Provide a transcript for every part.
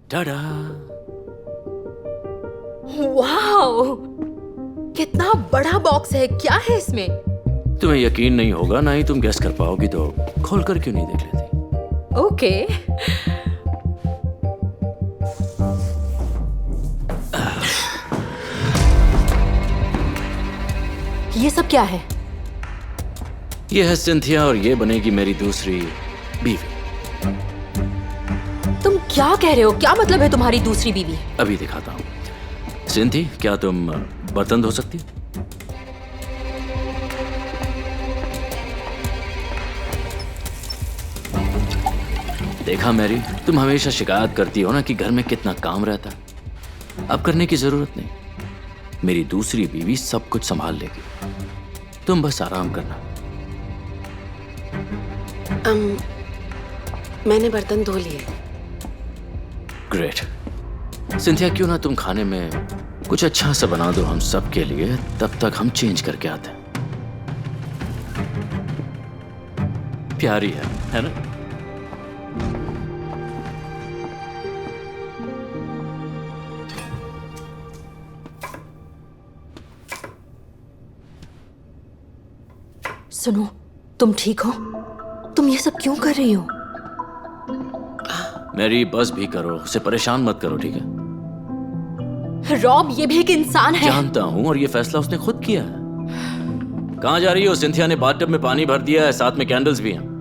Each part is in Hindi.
टाडा। वाओ, कितना बड़ा बॉक्स है। क्या है इसमें? तुम्हें यकीन नहीं होगा, ना ही तुम गेस कर पाओगी, तो खोल कर क्यों नहीं देख लेती? ओके। ये सब क्या है? ये है सिंथिया और ये बनेगी मेरी दूसरी बीवी। तुम क्या कह रहे हो? क्या मतलब है तुम्हारी दूसरी बीवी? अभी दिखाता हूँ। सिंथी, क्या तुम बर्तन धो सकती? देखा मैरी, तुम हमेशा शिकायत करती हो ना कि घर में कितना काम रहता है। अब करने की जरूरत नहीं, मेरी दूसरी बीवी सब कुछ संभाल लेगी। तुम बस आराम करना। मैंने बर्तन धो लिए। ग्रेट। सिंथिया, क्यों ना तुम खाने में कुछ अच्छा सा बना दो हम सब के लिए, तब तक हम चेंज करके आते हैं। प्यारी है ना? सुनो, तुम ठीक हो? तुम ये सब क्यों कर रही हो? मैरी, बस भी करो, उसे परेशान मत करो, ठीक है? रॉब ये भी एक इंसान है। जानता हूं, और ये फैसला उसने खुद किया है। कहां जा रही हो? सिंथिया ने बाथटब में पानी भर दिया है, साथ में कैंडल्स भी हैं।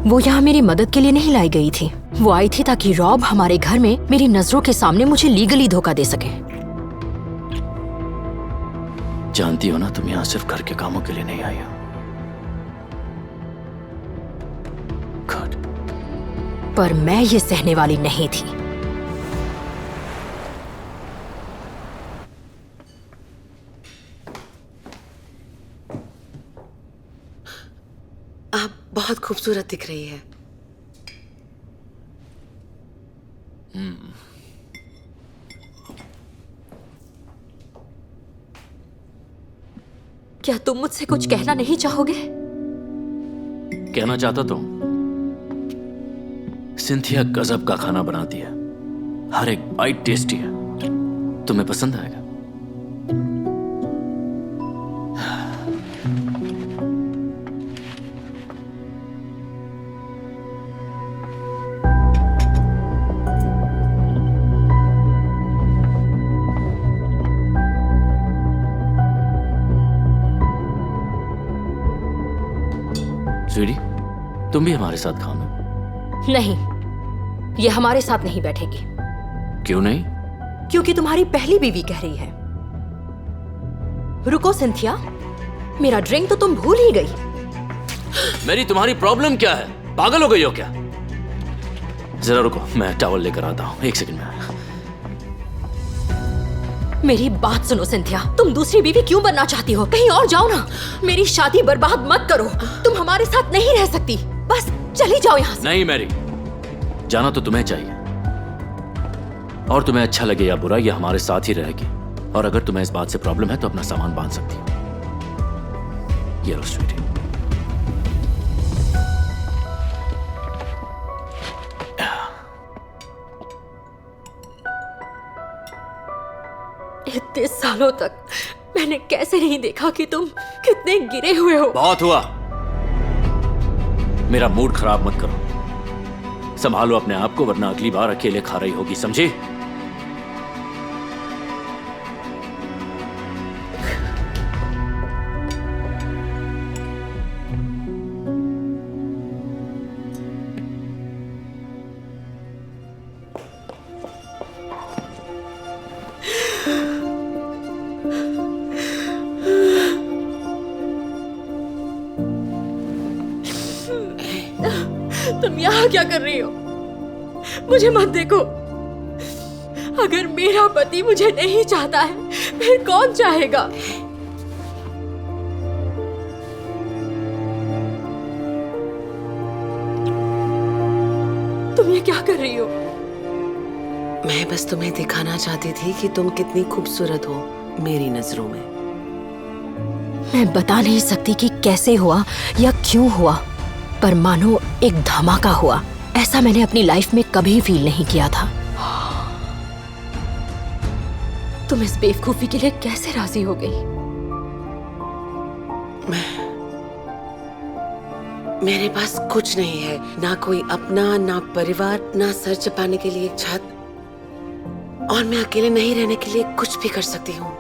वो यहाँ मेरी मदद के लिए नहीं लाई गई थी। वो आई थी ताकि रॉब हमारे घर में मेरी नजरों के सामने मुझे लीगली धोखा दे सके। जानती हो ना, तुम यहाँ सिर्फ घर के कामों के लिए नहीं आई हो। Good. पर मैं ये सहने वाली नहीं थी। आप बहुत खूबसूरत दिख रही है। क्या तुम मुझसे कुछ कहना नहीं चाहोगे? कहना चाहता तो हूं। सिंथिया गजब का खाना बनाती है, हर एक बाइट टेस्टी है। तुम्हें पसंद आएगा। स्वीटी, तुम भी हमारे साथ खाओ ना। नहीं, ये हमारे साथ नहीं बैठेगी। क्यों नहीं? क्योंकि तुम्हारी पहली बीवी कह रही है। रुको सिंथिया, मेरा ड्रिंक तो तुम भूल ही गई। मेरी तुम्हारी प्रॉब्लम क्या है? पागल हो गई हो क्या? जरा रुको, मैं टॉवल लेकर आता हूँ, एक सेकंड में। मेरी बात सुनो सिंथिया, तुम दूसरी बीवी क्यों बनना चाहती हो? कहीं और जाओ ना। मेरी शादी बर्बाद मत करो। तुम हमारे साथ नहीं रह सकती। बस चली जाओ यहाँ से। नहीं मैरी, जाना तो तुम्हें चाहिए, और तुम्हें अच्छा लगे या बुरा, ये हमारे साथ ही रहेगी। और अगर तुम्हें इस बात से प्रॉब्लम है तो अपना सामान बांध सकती हो। ये लो स्वीटी। इतने सालों तक मैंने कैसे नहीं देखा कि तुम कितने गिरे हुए हो। बहुत हुआ, मेरा मूड खराब मत करो। संभालो अपने आप को, वरना अगली बार अकेले खा रही होगी, समझी? तुम यहाँ क्या कर रही हो? मुझे मत देखो। अगर मेरा पति मुझे नहीं चाहता है, फिर कौन चाहेगा? तुम ये क्या कर रही हो? मैं बस तुम्हें दिखाना चाहती थी कि तुम कितनी खूबसूरत हो मेरी नजरों में। मैं बता नहीं सकती कि कैसे हुआ या क्यों हुआ, पर मानो एक धमाका हुआ। ऐसा मैंने अपनी लाइफ में कभी फील नहीं किया था। तुम इस बेवकूफी के लिए कैसे राजी हो गई? मेरे पास कुछ नहीं है, ना कोई अपना, ना परिवार, ना सर छिपाने के लिए एक छत, और मैं अकेले नहीं रहने के लिए कुछ भी कर सकती हूँ।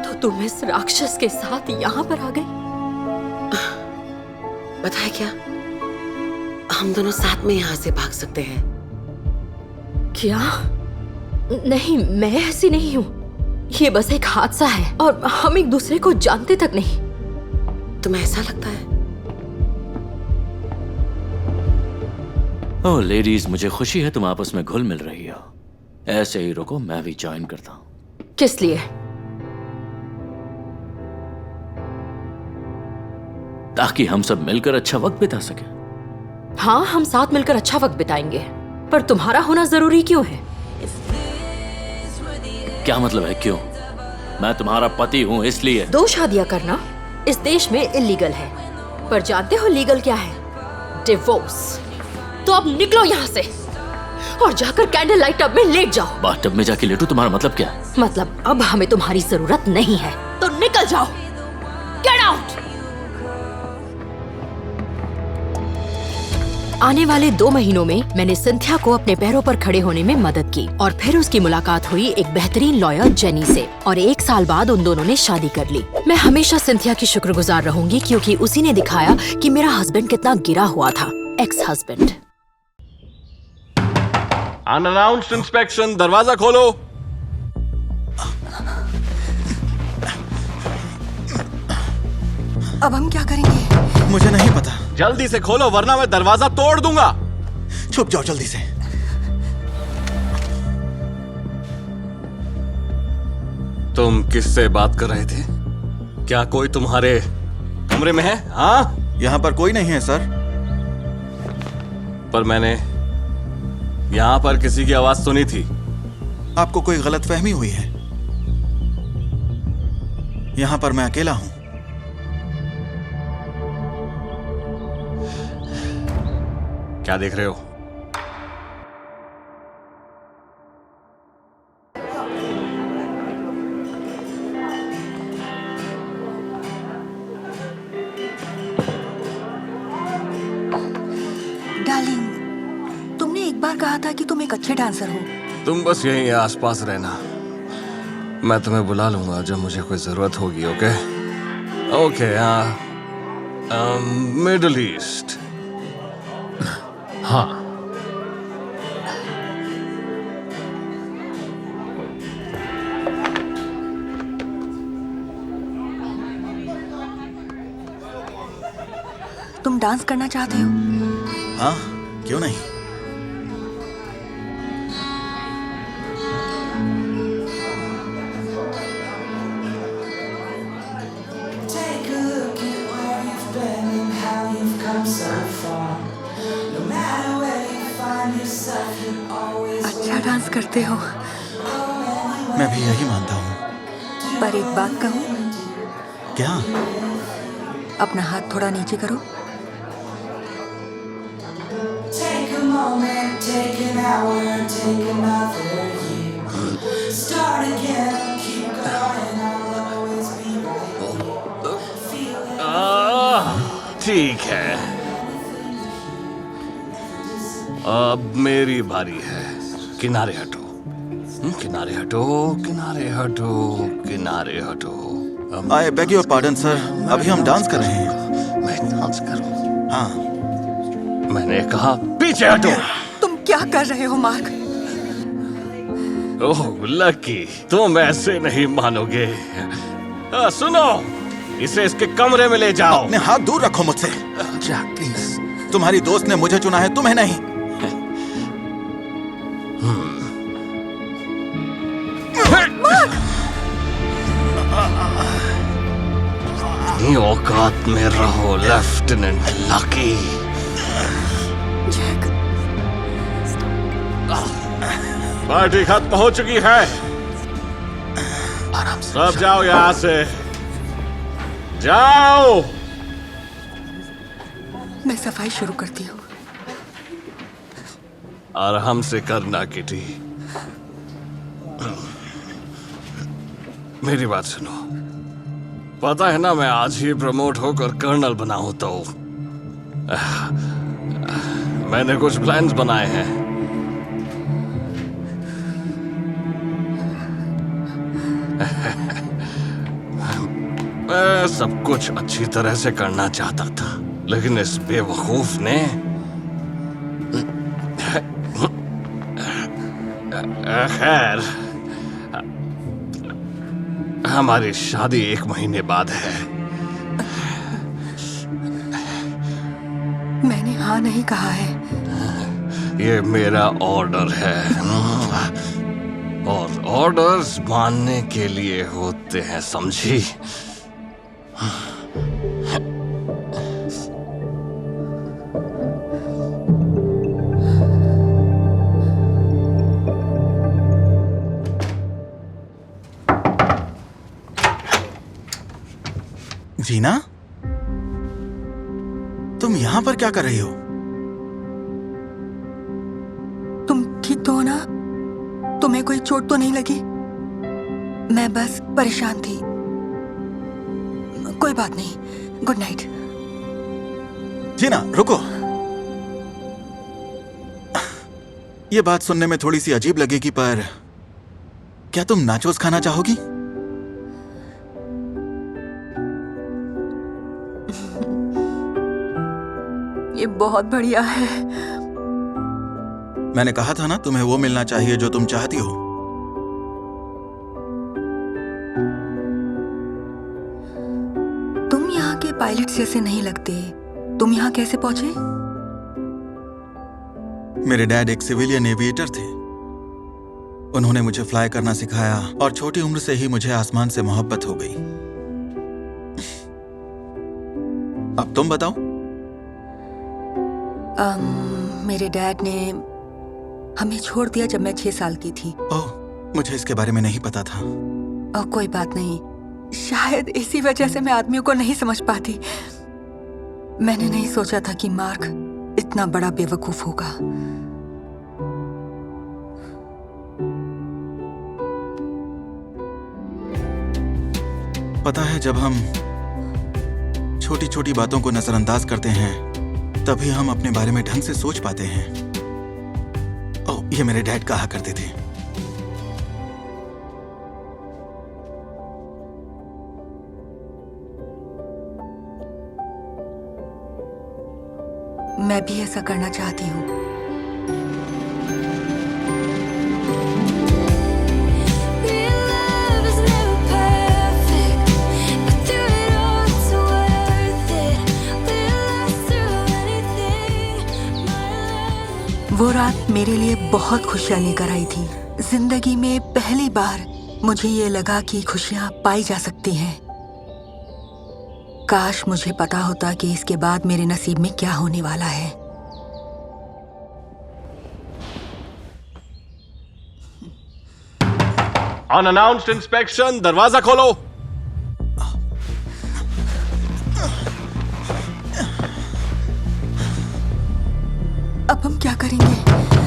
तो तुम इस राक्षस के साथ यहाँ पर आ गई? पता है क्या, हम दोनों साथ में यहाँ से भाग सकते हैं। क्या? नहीं, मैं ऐसी नहीं हूँ। ये बस एक हादसा है और हम एक दूसरे को जानते तक नहीं। तुम्हें ऐसा लगता है? ओह लेडीज, मुझे खुशी है तुम आपस में घुल मिल रही हो। ऐसे ही रुको, मैं भी ज्वाइन करता हूँ। किस लिए? ताकि हम सब मिलकर अच्छा वक्त बिता सके। हाँ, हम साथ मिलकर अच्छा वक्त बिताएंगे, पर तुम्हारा होना जरूरी क्यों है? क्या मतलब है क्यों? मैं तुम्हारा पति हूँ इसलिए। 2 शादियां करना इस देश में इलीगल है, पर जानते हो लीगल क्या है? डिवोर्स। तो अब निकलो यहाँ से और जाकर कैंडल लाइट टब में लेट जाओ। बाथटब में जाके लेटू? तुम्हारा मतलब क्या है? मतलब अब हमें तुम्हारी जरूरत नहीं है, तो निकल जाओ। Get out. आने वाले 2 महीनों में मैंने सिंथिया को अपने पैरों पर खड़े होने में मदद की, और फिर उसकी मुलाकात हुई एक बेहतरीन लॉयर जेनी से, और 1 साल बाद उन दोनों ने शादी कर ली। मैं हमेशा सिंथिया की शुक्रगुजार रहूंगी, क्योंकि उसी ने दिखाया कि मेरा हस्बैंड कितना गिरा हुआ था। Ex husband. अनअनाउंस्ड इंस्पेक्शन, दरवाजा खोलो। अब हम क्या करेंगे? मुझे नहीं पता। जल्दी से खोलो वरना मैं दरवाजा तोड़ दूंगा। छुप जाओ जल्दी से। तुम किससे बात कर रहे थे? क्या कोई तुम्हारे कमरे में है? हाँ? यहाँ पर कोई नहीं है सर। पर मैंने यहाँ पर किसी की आवाज सुनी थी। आपको कोई गलतफहमी हुई है। यहाँ पर मैं अकेला हूँ। क्या देख रहे हो? डार्लिंग, तुमने एक बार कहा था कि तुम एक अच्छे डांसर हो। तुम बस यहीं आसपास रहना, मैं तुम्हें बुला लूंगा जब मुझे कोई जरूरत होगी। Okay okay. Middle east. हाँ। तुम डांस करना चाहते हो? हाँ, क्यों नहीं। अच्छा डांस करते हो। मैं भी यही मानता हूँ। पर एक बात कहूँ? क्या? अपना हाथ थोड़ा नीचे करो। ठीक है, अब मेरी बारी है। किनारे हटो, किनारे हटो, किनारे हटो, किनारे हटो। I beg your pardon sir, अभी हम डांस कर रहे हैं। मैं डांस करूं? हाँ। मैंने कहा पीछे हटो। तुम क्या कर रहे हो मार्क? ओह लकी, तुम ऐसे नहीं मानोगे। सुनो, इसे इसके कमरे में ले जाओ। अपने हाथ दूर रखो मुझसे। Jack please. तुम्हारी दोस्त ने मुझे चुना है, तुम्हें नहीं। औकात में रहो लेफ्टिनेंट लकी। जैक, पार्टी खत्म हो चुकी है। आराम से सब जाओ यहाँ से, जाओ। मैं सफाई शुरू करती हूँ। आराम से करना किटी। मेरी बात सुनो, पता है ना मैं आज ही प्रमोट होकर कर्नल बना हूं, तो मैंने कुछ प्लान्स बनाए हैं। मैं सब कुछ अच्छी तरह से करना चाहता था, लेकिन इस बेवकूफ ने खैर, हमारी शादी 1 महीने बाद है। मैंने हाँ नहीं कहा है। ये मेरा ऑर्डर है, और ऑर्डर्स मानने के लिए होते हैं, समझी? जीना, तुम यहाँ पर क्या कर रही हो? तुम ठीक तो हो ना? तुम्हें कोई चोट तो नहीं लगी? मैं बस परेशान थी। कोई बात नहीं। Good night. जीना, रुको। ये बात सुनने में थोड़ी सी अजीब लगेगी, पर क्या तुम नाचोस खाना चाहोगी? ये बहुत बढ़िया है। मैंने कहा था ना, तुम्हें वो मिलना चाहिए जो तुम चाहती हो। तुम यहाँ के पायलट जैसे नहीं लगते। तुम यहाँ कैसे पहुंचे? मेरे डैड एक सिविलियन एविएटर थे। उन्होंने मुझे फ्लाई करना सिखाया, और छोटी उम्र से ही मुझे आसमान से मोहब्बत हो गई। अब तुम बताओ। मेरे डैड ने हमें छोड़ दिया जब मैं 6 साल की थी। ओह, मुझे इसके बारे में नहीं पता था। कोई बात नहीं। शायद इसी वजह से मैं आदमियों को नहीं समझ पाती। मैंने नहीं सोचा था कि मार्क इतना बड़ा बेवकूफ होगा। पता है, जब हम छोटी छोटी बातों को नजरअंदाज करते हैं, तभी हम अपने बारे में ढंग से सोच पाते हैं। ओह, ये मेरे डैड कहा करते थे। मैं भी ऐसा करना चाहती हूँ। वो रात मेरे लिए बहुत खुशियां लेकर आई थी। जिंदगी में पहली बार मुझे ये लगा कि खुशियां पाई जा सकती हैं। काश मुझे पता होता कि इसके बाद मेरे नसीब में क्या होने वाला है। अनअनाउंस्ड इंस्पेक्शन, दरवाजा खोलो। अब हम क्या करेंगे?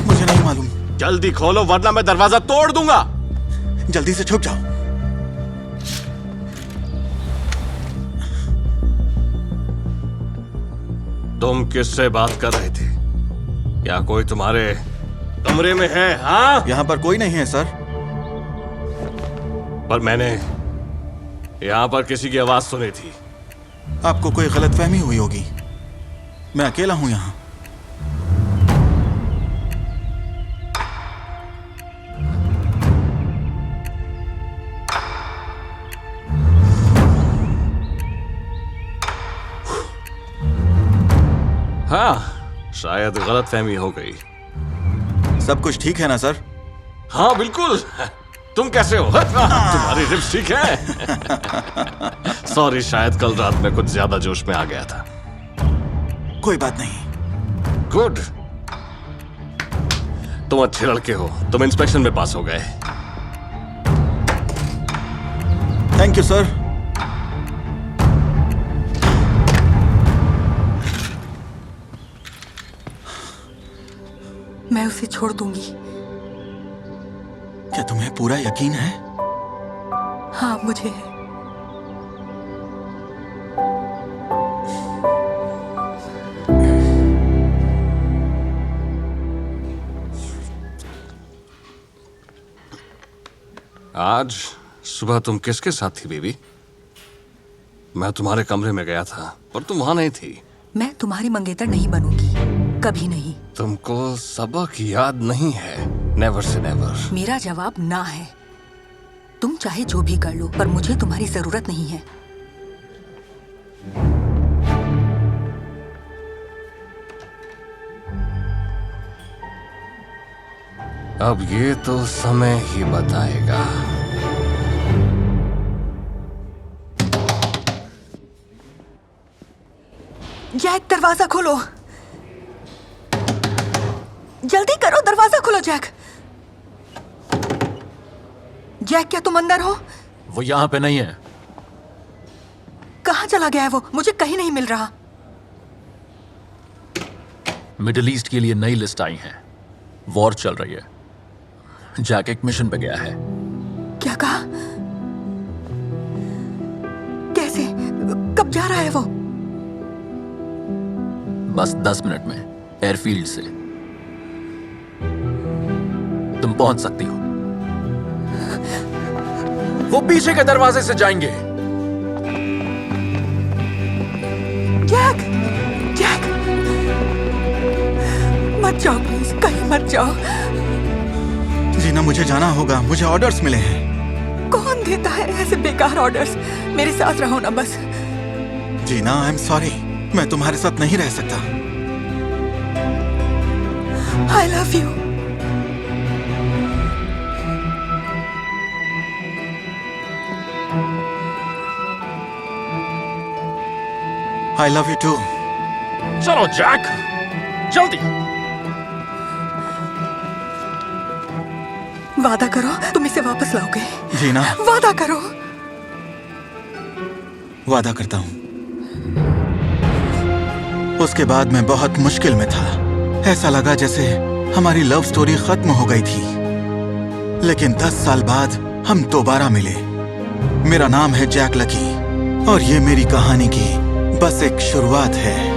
मुझे नहीं मालूम। जल्दी खोलो वरना मैं दरवाजा तोड़ दूंगा। जल्दी से छुप जाओ। तुम किससे बात कर रहे थे? क्या कोई तुम्हारे कमरे में है? हाँ, यहाँ पर कोई नहीं है सर। पर मैंने यहाँ पर किसी की आवाज सुनी थी। आपको कोई गलतफहमी हुई होगी। मैं अकेला हूँ यहाँ। हाँ, शायद गलतफहमी हो गई। सब कुछ ठीक है ना सर? हाँ बिल्कुल। तुम कैसे हो? तुम्हारी रिप्स ठीक है? सॉरी, शायद कल रात में कुछ ज्यादा जोश में आ गया था। कोई बात नहीं। गुड। तुम अच्छे लड़के हो, तुम इंस्पेक्शन में पास हो गए। Thank you sir. मैं उसे छोड़ दूंगी। क्या तुम्हें पूरा यकीन है? हाँ, मुझे है। आज सुबह तुम किसके साथ थी बेबी? मैं तुम्हारे कमरे में गया था पर तुम वहां नहीं थी। मैं तुम्हारी मंगेतर नहीं बनूंगी, कभी नहीं। तुमको सबक याद नहीं है? Never say never. मेरा जवाब ना है। तुम चाहे जो भी कर लो, पर मुझे तुम्हारी जरूरत नहीं है। अब ये तो समय ही बताएगा। जैक, दरवाजा खोलो। जल्दी करो, दरवाजा खोलो जैक। जैक, क्या तुम अंदर हो? वो यहाँ पे नहीं है। कहाँ चला गया है वो? मुझे कहीं नहीं मिल रहा। मिडिल ईस्ट के लिए नई लिस्ट आई है। वॉर चल रही है। जैक एक मिशन पे गया है। क्या कहा? कैसे? कब जा रहा है वो? बस 10 मिनट में एयरफील्ड से तुम पहुंच सकती हो। वो पीछे के दरवाजे से जाएंगे। जैक! जैक! मत जाओ प्लीज, कहीं मत जाओ। जीना, मुझे जाना होगा। मुझे ऑर्डर्स मिले हैं। कौन देता है ऐसे बेकार ऑर्डर्स? मेरे साथ रहो ना बस। Gina, I am sorry. मैं तुम्हारे साथ नहीं रह सकता। I love you. I love you too. चलो जैक, जल्दी। वादा करो तुम इसे वापस लाओगे। जीना, वादा करो। वादा करता हूं। उसके बाद मैं बहुत मुश्किल में था। ऐसा लगा जैसे हमारी लव स्टोरी खत्म हो गई थी। लेकिन 10 साल बाद हम दोबारा मिले। मेरा नाम है जैक लकी और ये मेरी कहानी की बस एक शुरुआत है।